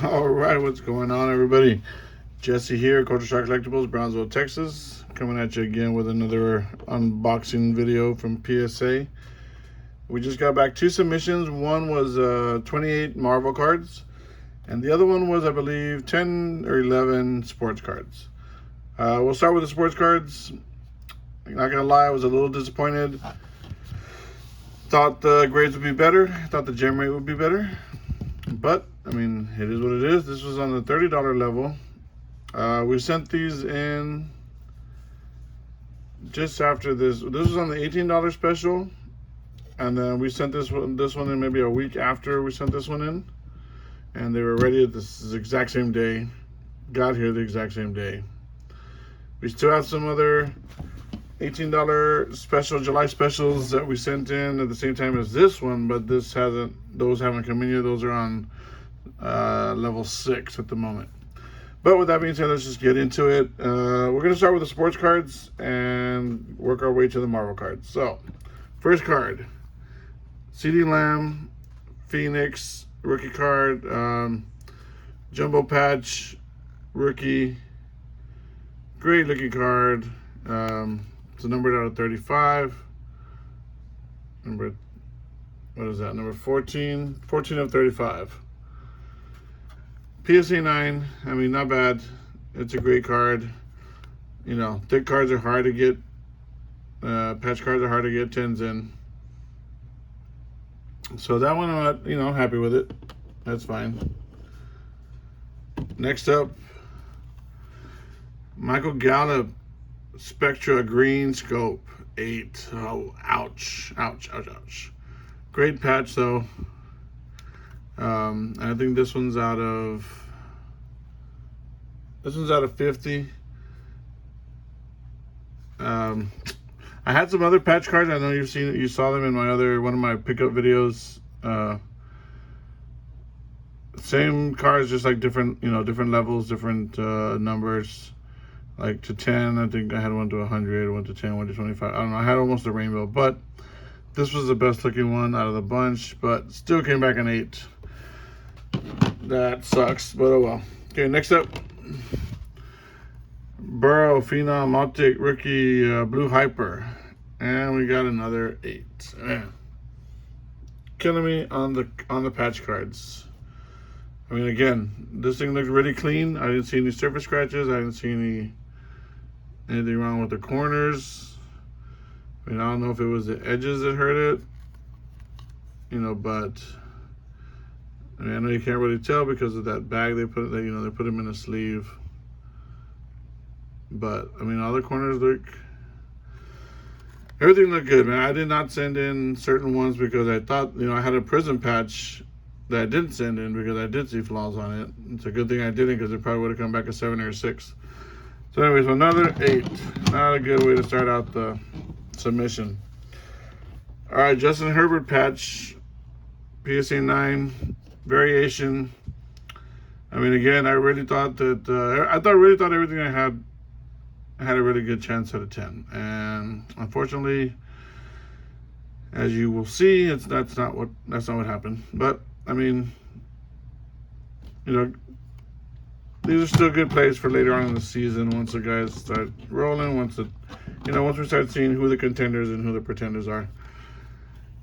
All right, what's going on, everybody? Jesse here, Culture Shock Collectibles, Brownsville, Texas. Coming at you again with another unboxing video from PSA. We just got back two submissions. One was 28 Marvel cards, and the other one was, I believe, 10 or 11 sports cards. We'll start with the sports cards. I'm not gonna lie, I was a little disappointed. Thought the grades would be better. Thought the gem rate would be better. But, I mean, it is what it is. This was on the $30 level. We sent these in just after this. This was on the $18 special. And then we sent this one in maybe a week after we sent this one in. And they were ready at this exact same day. Got here the exact same day. We still have some other $18 special July specials that we sent in at the same time as this one, but those haven't come in yet. Those are on level 6 at the moment. But with that being said, let's just get into it. We're going to start with the sports cards and work our way to the Marvel cards. So, first card, CeeDee Lamb, Phoenix, rookie card, Jumbo Patch, rookie, great looking card. It's numbered out of 35. Number 14 of 35. PSA 9, I mean, not bad. It's a great card. You know, thick cards are hard to get. Patch cards are hard to get 10s in. So that one, I'm not, happy with it. That's fine. Next up, Michael Gallup, Spectra Green Scope 8. Oh, ouch. Great patch though. I think this one's out of 50. I had some other patch cards. I know you saw them in one of my pickup videos. Same cards, just like different levels, different numbers. Like to 10, I think I had one to 100, one to 10, one to 25. I don't know, I had almost a rainbow, but this was the best looking one out of the bunch, but still came back an 8. That sucks, but oh well. Okay, next up, Burrow Phenom Optic Rookie Blue Hyper, and we got another 8. Killing me on the patch cards. I mean, again, this thing looked really clean. I didn't see any surface scratches. I didn't see anything wrong with the corners. I mean, I don't know if it was the edges that hurt it, but I mean, I know you can't really tell because of that bag they put them in a sleeve. But I mean, all the corners everything looked good, man. I did not send in certain ones because I thought, I had a prism patch that I didn't send in because I did see flaws on it. It's a good thing I didn't, because it probably would have come back a 7 or a 6. So anyways, another 8. Not a good way to start out the submission. All right, Justin Herbert patch, PSA 9 variation. I mean, again, I really thought that everything I had a really good chance at a 10, and unfortunately, as you will see, that's not what happened. But I mean, these are still good plays for later on in the season once the guys start rolling, once we start seeing who the contenders and who the pretenders are.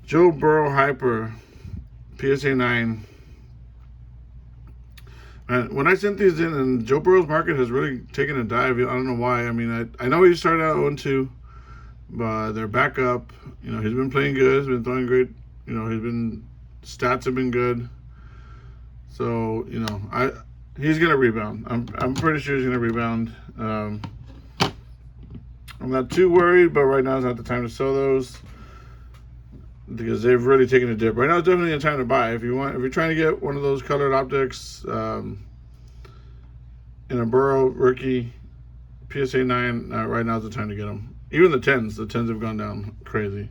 Joe Burrow Hyper, PSA 9. And when I sent these in, and Joe Burrow's market has really taken a dive. I don't know why. I mean, I know he started out 0-2, but they're back up. He's been playing good. He's been throwing great. Stats have been good. So, he's gonna rebound. I'm pretty sure he's gonna rebound. I'm not too worried, but right now is not the time to sell those, because they've really taken a dip. Right now is definitely a time to buy. If you're trying to get one of those colored optics in a Burrow rookie PSA 9, right now is the time to get them. Even the 10s have gone down crazy.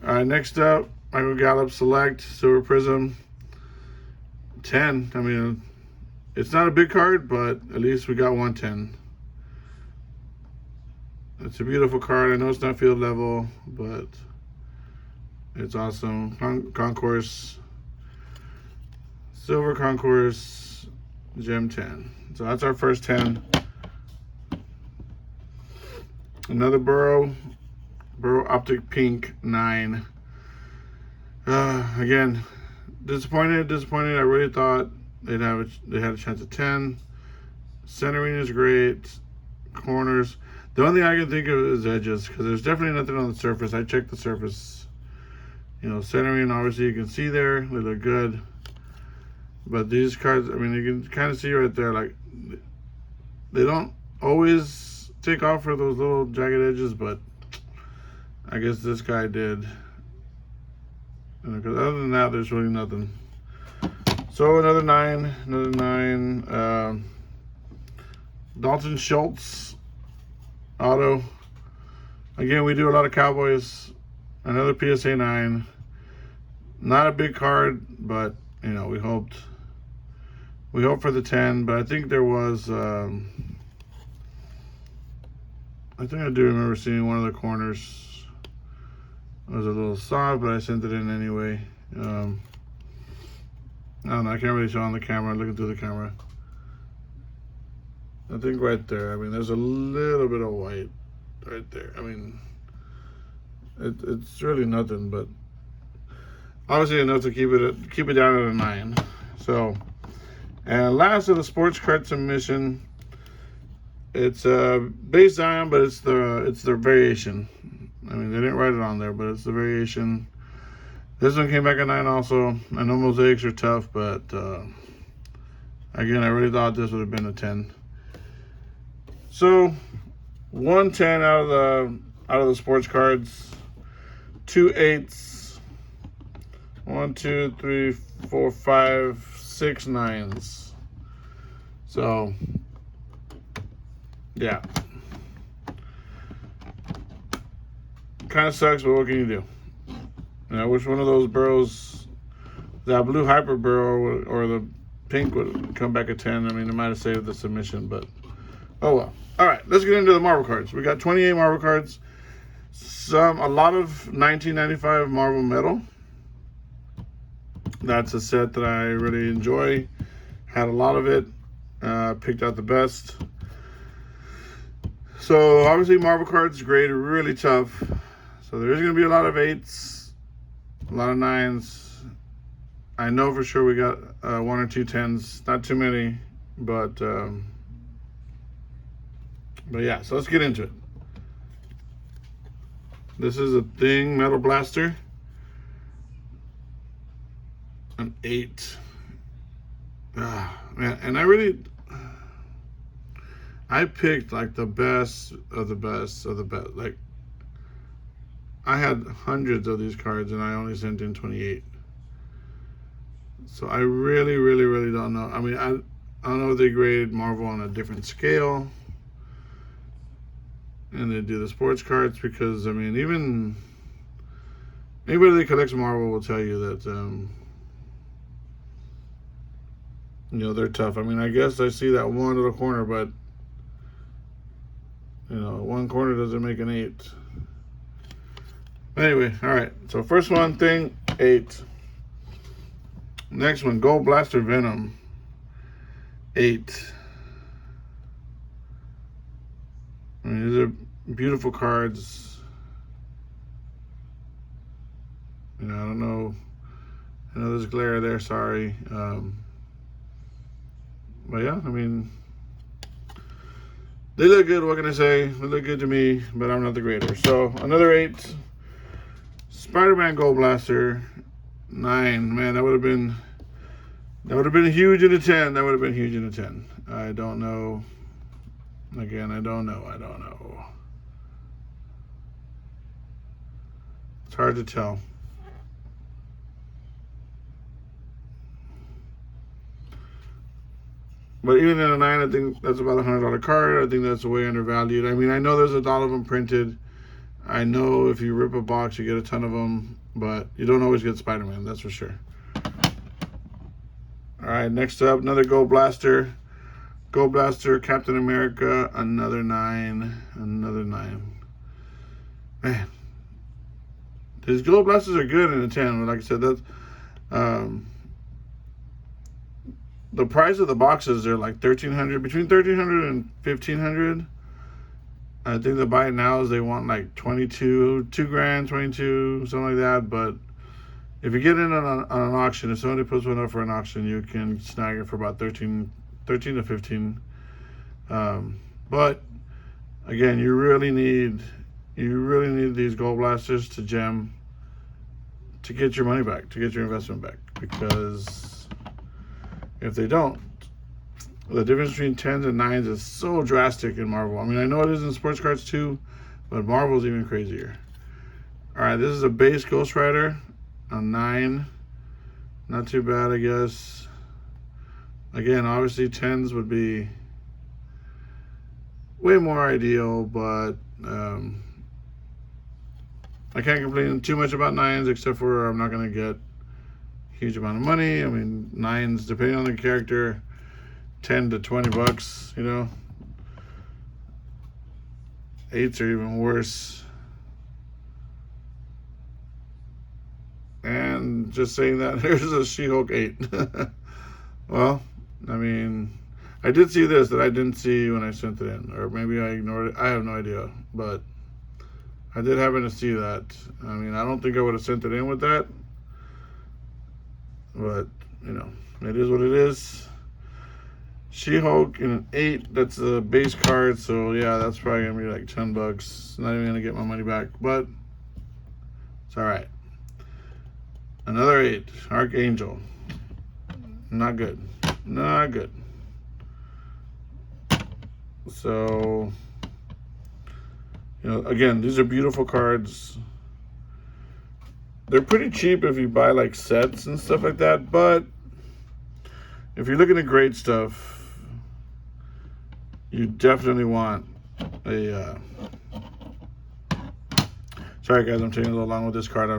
All right, next up, Michael Gallup Select Silver Prism 10. I mean, it's not a big card, but at least we got 110. It's a beautiful card. I know it's not field level, but it's awesome. Concourse, silver concourse, Gem 10. So that's our first 10. Another Burrow Optic Pink 9. Again, disappointed. I really thought they had a chance at 10. Centering is great. Corners. The only thing I can think of is edges, because there's definitely nothing on the surface. I checked the surface. You know, centering, obviously you can see there. They look good. But these cards, I mean, you can kind of see right there, like, they don't always take off for those little jagged edges, but I guess this guy did. Because other than that, there's really nothing. So another 9. Dalton Schultz auto. Again, we do a lot of Cowboys. Another PSA 9. Not a big card, but you know, we hoped for the 10. But I think there was I think I do remember seeing one of the corners. It was a little soft, but I sent it in anyway. I don't know, I can't really show on the camera, looking through the camera. I think right there, I mean, there's a little bit of white right there. I mean, it's really nothing, but obviously enough to keep it down at a 9. So, and last of the sports card submission, it's base Zion, but it's the variation. I mean, they didn't write it on there, but it's the variation. This one came back at 9 also. I know mosaics are tough, but again, I really thought this would have been a 10. So 110 out of the sports cards, 2 8s, 1, 2, 3, 4, 5, 6 9s. So yeah, kind of sucks, but what can you do? You know, I wish one of those Burrows, that blue Hyper Burrow or the pink would come back at 10. I mean, it might have saved the submission, but oh well. All right, let's get into the Marvel cards. We got 28 Marvel cards. A lot of 1995 Marvel Metal. That's a set that I really enjoy. Had a lot of it. Picked out the best. So obviously Marvel cards grade are really tough. So there's going to be a lot of 8s, a lot of 9s. I know for sure we got 1 or 2 10s. Not too many, but yeah, so let's get into it. This is a Thing Metal Blaster. An 8. Man, and I picked like the best of the best of the best. Like, I had hundreds of these cards and I only sent in 28. So I really, really, really don't know. I mean, I don't know if they grade Marvel on a different scale. And they do the sports cards, because I mean, even anybody that collects Marvel will tell you that you know, they're tough. I mean, I guess I see that one little corner, but you know, one corner doesn't make an 8. Anyway, all right. So first one, Thing, 8. Next one, Gold Blaster Venom, 8. I mean, these are beautiful cards. You know, I don't know. I know there's glare there, sorry. But yeah, I mean, they look good, what can I say? They look good to me, but I'm not the grader. So, another 8. Spider-Man Gold Blaster, 9. Man, that would have been huge in a 10. That would have been huge in a 10. I don't know. Again, I don't know. It's hard to tell. But even in a 9, I think that's about a $100 card. I think that's way undervalued. I mean, I know there's a lot of them printed. I know if you rip a box, you get a ton of them, but you don't always get Spider-Man, that's for sure. All right, next up, another Gold Blaster. Gold Blaster, Captain America, another 9. Another 9. Man. These Gold Blasters are good in a 10, but like I said, that's the price of the boxes are like $1,300, between $1,300 and $1,500. I think the buy it now is they want like 22, 2 grand, 22, something like that. But if you get in on an auction, if somebody puts one up for an auction, you can snag it for about 13 to 15. But again, you really need these gold blasters to gem to get your money back, to get your investment back. Because if they don't, the difference between 10s and 9s is so drastic in Marvel. I mean, I know it is in sports cards too, but Marvel's even crazier. All right, this is a base Ghost Rider, a 9. Not too bad, I guess. Again, obviously 10s would be way more ideal, but I can't complain too much about 9s, except for I'm not going to get a huge amount of money. I mean, 9s, depending on the character, 10 to 20 bucks, you know. 8s are even worse. And just saying that, here's a She-Hulk 8. Well, I mean, I did see this that I didn't see when I sent it in, or maybe I ignored it. I have no idea, but I did happen to see that. I mean, I don't think I would have sent it in with that, but you know, it is what it is. She-Hulk in an 8, that's a base card, so yeah, that's probably gonna be like 10 bucks. Not even gonna get my money back, but it's all right. Another 8, Archangel. Not good. Not good. So, you know, again, these are beautiful cards. They're pretty cheap if you buy like sets and stuff like that, but if you're looking at great stuff, you definitely want a sorry guys, I'm taking a little long with this card.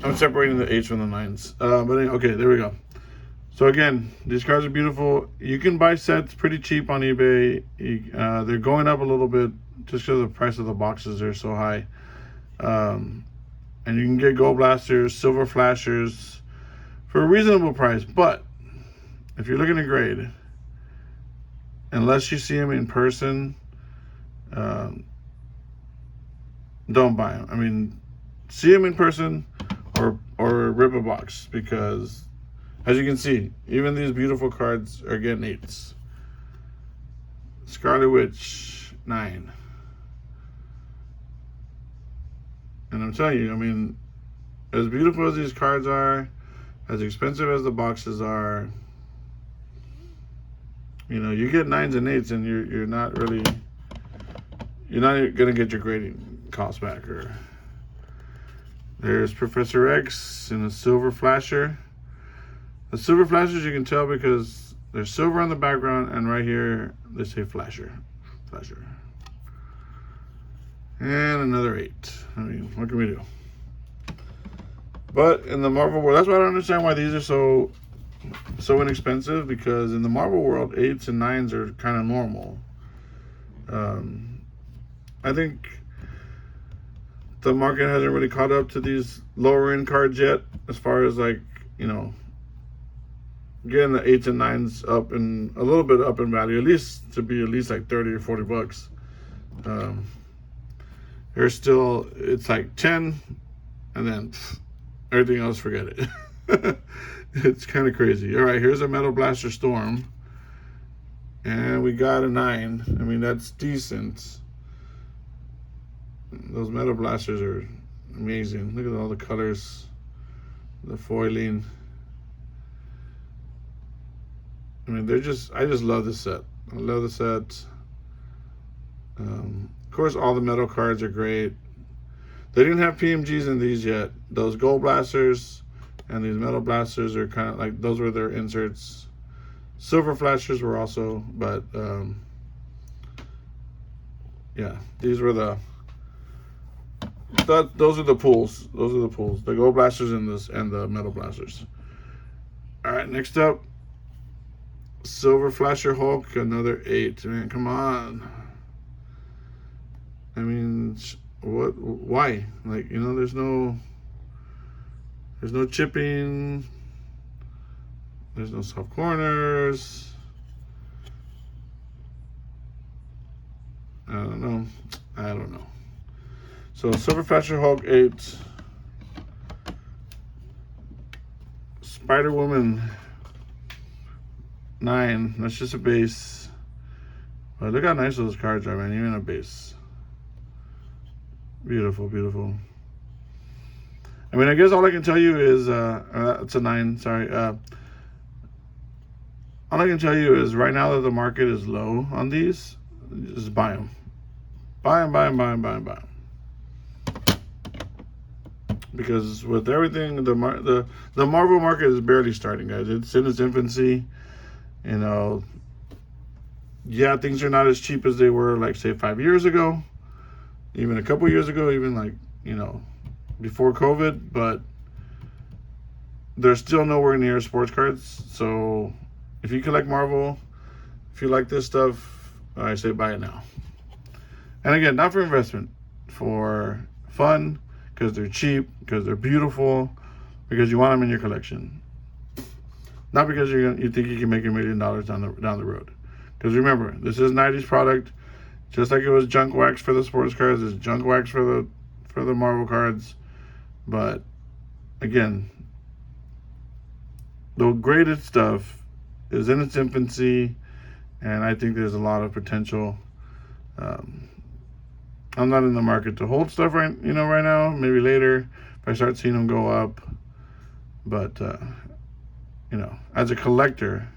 I'm separating the 8s from the 9s. But anyway, okay, there we go. So again, these cards are beautiful. You can buy sets pretty cheap on eBay. They're going up a little bit just because the price of the boxes are so high. And you can get gold blasters, silver flashers for a reasonable price. But if you're looking to grade, unless you see them in person, don't buy them. I mean, see them in person or rip a box, because as you can see, even these beautiful cards are getting 8s. Scarlet Witch, 9. And I'm telling you, I mean, as beautiful as these cards are, as expensive as the boxes are, you know, you get 9s and 8s and you're not gonna get your grading cost back. Or there's Professor X in a silver flasher. The silver flashers you can tell because there's silver on the background, and right here they say flasher. And another 8. I mean, what can we do? But in the Marvel world, that's why I don't understand why these are so inexpensive, because in the Marvel world, 8s and 9s are kind of normal. I think the market hasn't really caught up to these lower end cards yet, as far as like, you know, getting the 8s and 9s up and a little bit up in value, at least to be at least like 30 or 40 bucks. There's still, it's like 10 and then everything else, forget it. It's kind of crazy. All right, here's a Metal Blaster Storm, and we got a 9. I mean, that's decent. Those Metal Blasters are amazing. Look at all the colors, the foiling. I mean, I just love this set. I love the set. Of course, all the metal cards are great. They didn't have PMGs in these yet. Those gold blasters and these metal blasters are kind of like, those were their inserts. Silver flashers were also, but yeah, these were those are the pools. Those are the pools. The gold blasters and the metal blasters. All right, next up, Silver Flasher Hulk, another 8. Man, come on. I mean, what? Why? Like, you know, there's no chipping. There's no soft corners. I don't know. So Silver Flasher Hulk 8. Spider-Woman 9. That's just a base. But look how nice those cards are, man. Even a base. Beautiful, beautiful. I mean, I guess all I can tell you is, it's a 9, sorry. All I can tell you is right now that the market is low on these, just buy them. Buy them. Because with everything, the Marvel market is barely starting, guys. It's in its infancy. You know, yeah, things are not as cheap as they were, like, say, 5 years ago. Even a couple years ago, even, like, you know, before COVID. But they're still nowhere near sports cards. So if you collect Marvel, if you like this stuff, I say buy it now. And again, not for investment, for fun, because they're cheap, because they're beautiful, because you want them in your collection. Not because you think you can make $1 million down the road. Because remember, this is 90s product, just like it was junk wax for the sports cards, it's junk wax for the Marvel cards. But again, the greatest stuff is in its infancy, and I think there's a lot of potential. I'm not in the market to hold stuff right now. Maybe later if I start seeing them go up. But you know, as a collector,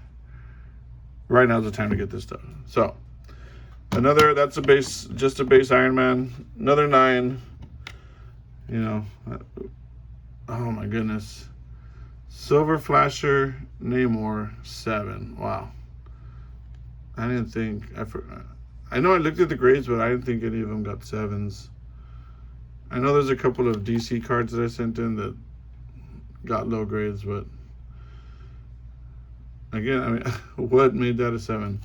right now is the time to get this stuff. So that's a base, just a base Iron Man. Another 9. You know, oh my goodness. Silver Flasher Namor 7. Wow. I didn't think I know I looked at the grades, but I didn't think any of them got 7s. I know there's a couple of DC cards that I sent in that got low grades, but again, I mean, what made that a 7?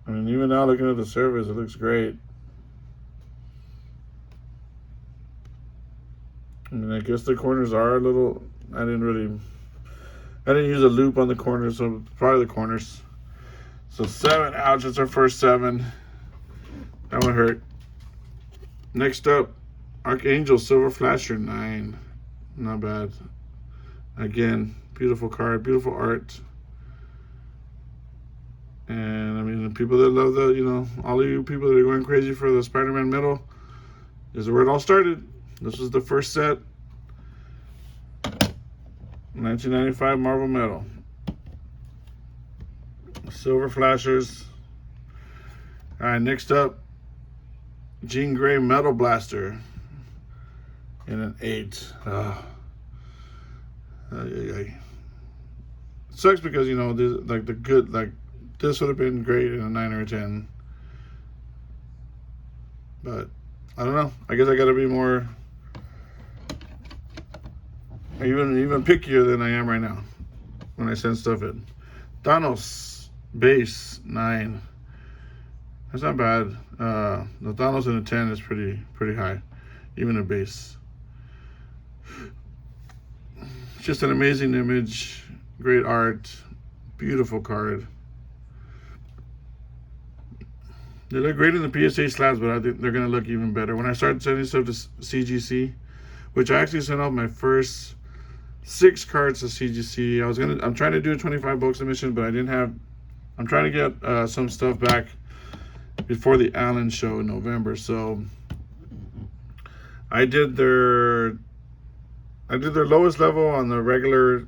I mean, even now looking at the surface, it looks great. I mean, I guess the corners are a little, I didn't use a loop on the corners, so probably the corners. So 7, ouch, it's our first 7. That one hurt. Next up, Archangel Silver Flasher 9. Not bad. Again, beautiful card, beautiful art. And I mean, the people that love all of you people that are going crazy for the Spider-Man metal, this is where it all started. This was the first set. 1995 Marvel Metal. Silver Flashers. Alright, next up, Jean Grey Metal Blaster in an 8. It sucks because, you know, this would have been great in a 9 or a 10. But I don't know. I guess I gotta be more even pickier than I am right now when I send stuff in. Thanos base 9. That's not bad. The Thanos in a 10 is pretty high, even a base. It's just an amazing image, great art, beautiful card. They look great in the PSA slabs, but I think they're gonna look even better when I start sending stuff to CGC, which I actually sent off my first 6 cards to CGC. I'm trying to do a 25 bucks submission, but I'm trying to get some stuff back before the Allen show in November. So I did their lowest level on the regular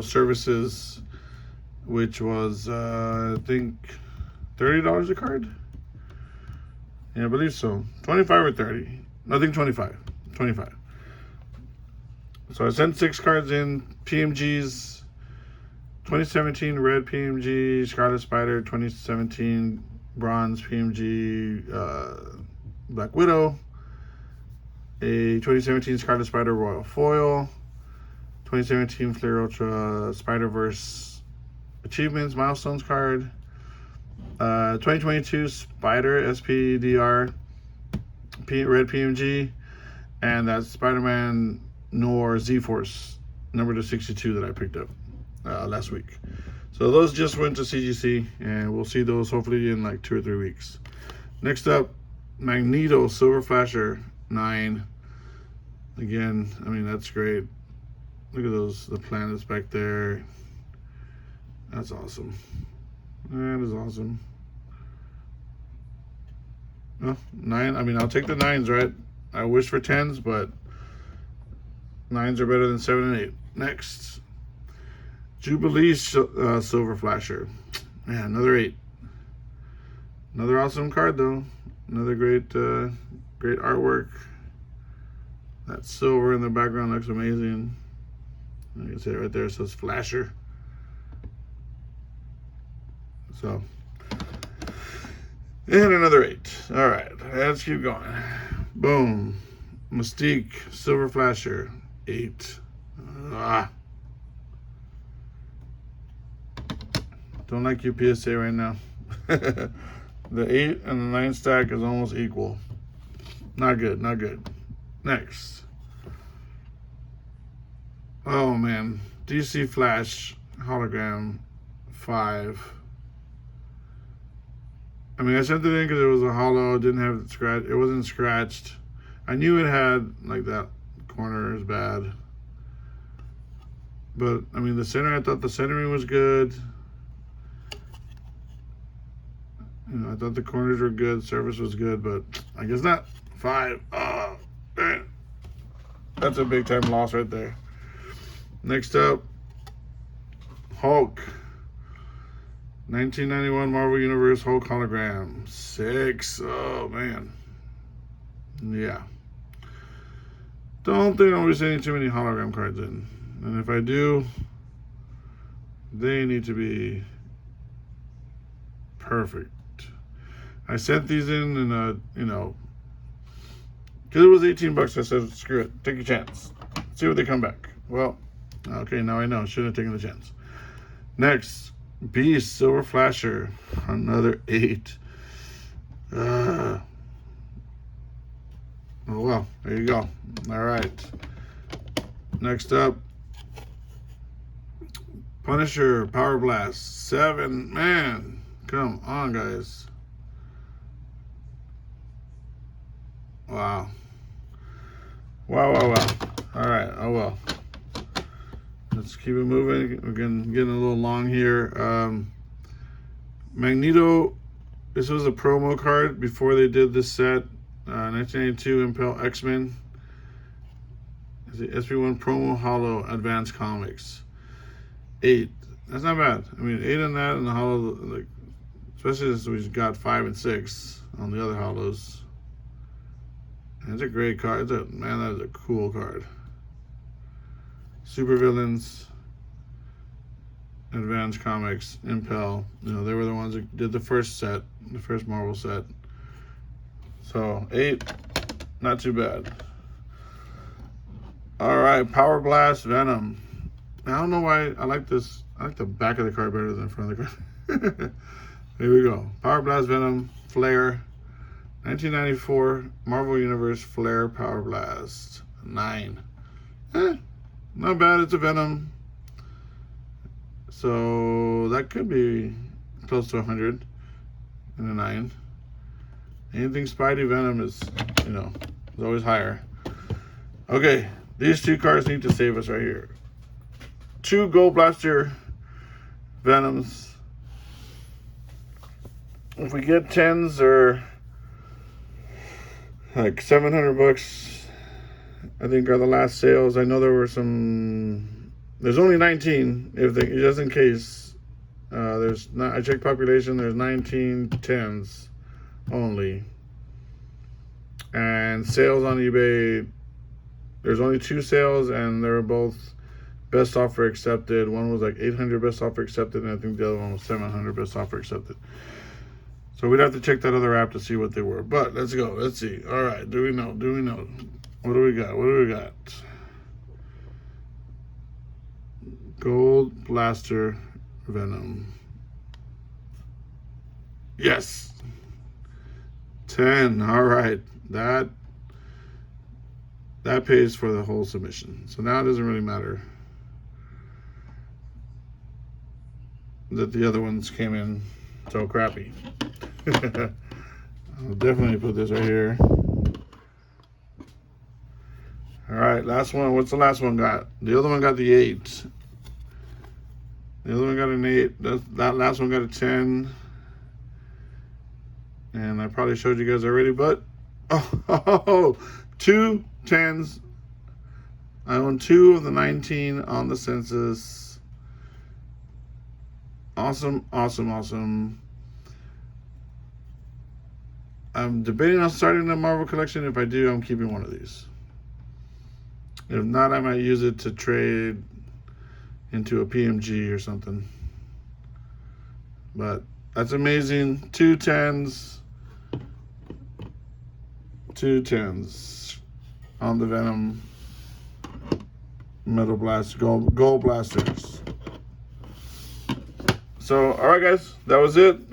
services, which was I think $30 a card. Yeah, I believe so. 25 or 30. I think 25. So I sent 6 cards in, PMGs, 2017 red PMG, Scarlet Spider, 2017 bronze PMG, Black Widow, a 2017 Scarlet Spider Royal Foil, 2017 Flare Ultra Spider-Verse Achievements Milestones card, 2022 Spider SPDR red PMG, and that's Spider-Man Noir Z-Force number 262 that I picked up last week. So those just went to CGC, and we'll see those hopefully in like 2 or 3 weeks. Next up, Magneto Silver Flasher 9. Again, I mean, that's great. Look at those, the planets back there. That's awesome. That is awesome. Well, 9, I mean, I'll take the 9s, right? I wish for 10s, but 9s are better than 7 and 8. Next, Jubilee Silver Flasher. Man, another 8. Another awesome card, though. Another great artwork. That silver in the background looks amazing. You can see it right there. It says Flasher. So, and another 8. All right, let's keep going. Boom. Mystique Silver Flasher 8. Don't like your PSA right now. The 8 and the 9 stack is almost equal. Not good, not good. Next. Oh man, DC Flash hologram 5. I mean, I sent it in because it was a holo. It didn't have scratch. It wasn't scratched. I knew it had like that corner is bad. But I mean, the center. I thought the centering was good. You know, I thought the corners were good. Surface was good, but I guess not. 5. Oh, man. That's a big time loss right there. Next up, Hulk. 1991 Marvel Universe Hulk hologram 6. Oh man, yeah. Don't think I'll be sending too many hologram cards in, and if I do, they need to be perfect. I sent these in a, you know, because it was $18. I said, screw it, take a chance, see what they come back. Well, okay, now I know. Shouldn't have taken the chance. Next. Beast Silver Flasher, another 8. Oh well, there you go. All right. Next up, Punisher Power Blast 7. Man, come on, guys. Wow. Wow. All right. Oh well. Let's keep it moving. We're getting a little long here. Magneto, this was a promo card before they did this set. 1992 Impel X-Men. It's the SP1 promo holo Advanced Comics. 8. That's not bad. I mean, 8 on that and the holo, like, especially since we got 5 and 6 on the other holos. And it's a great card. Man, that is a cool card. Super Villains, Advanced Comics, Impel. You know, they were the ones that did the first set, the first Marvel set. So 8, not too bad. All right, Power Blast Venom. I don't know why I like this. I like the back of the card better than the front of the card. Here we go. Power Blast Venom, Flare, 1994 Marvel Universe Flare Power Blast 9. Not bad. It's a Venom. So that could be close to 100 and a 9. Anything Spidey Venom is, you know, is always higher. Okay, these 2 cards need to save us right here. 2 Gold Blaster Venoms. If we get 10s or like $700, I think are the last sales. I know there were some. There's only 19. Just in case. There's not. I checked population. There's 19 10s only. And sales on eBay. There's only 2 sales, and they were both best offer accepted. One was like 800 best offer accepted, and I think the other one was 700 best offer accepted. So we'd have to check that other app to see what they were. But let's go. Let's see. All right. Do we know? What do we got? Gold Blaster Venom. Yes. 10. All right. That that pays for the whole submission. So now it doesn't really matter that the other ones came in so crappy. I'll definitely put this right here. All right, last one. What's the last one got? The other one got the 8. The other one got an 8. That last one got a 10. And I probably showed you guys already, but oh, 2 10s. I own 2 of the 19 on the census. Awesome, awesome, awesome. I'm debating on starting the Marvel collection. If I do, I'm keeping one of these. If not, I might use it to trade into a PMG or something. But that's amazing. 2 10s. 2 10s on the Venom Metal Blast Gold Blasters. So, all right, guys, that was it.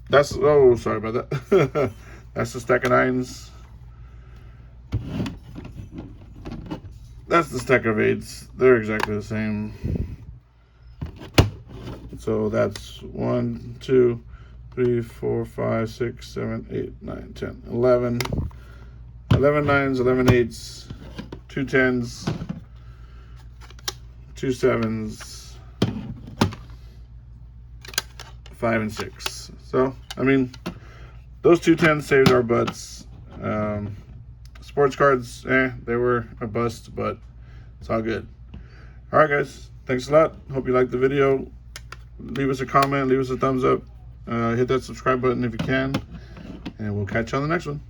That's, oh, sorry about that. That's the stack of 9s. That's the stack of 8s. They're exactly the same. So that's 1, 2, 3, 4, 5, 6, 7, 8, 9, 10, 11. 11 9s, 11 8s, 2 10s, 2 7s, 5 and 6. So, I mean, those 2 10s saved our butts. Sports cards, they were a bust, but it's all good. All right, guys, thanks a lot. Hope you liked the video. Leave us a comment, leave us a thumbs up. Hit that subscribe button if you can, and we'll catch you on the next one.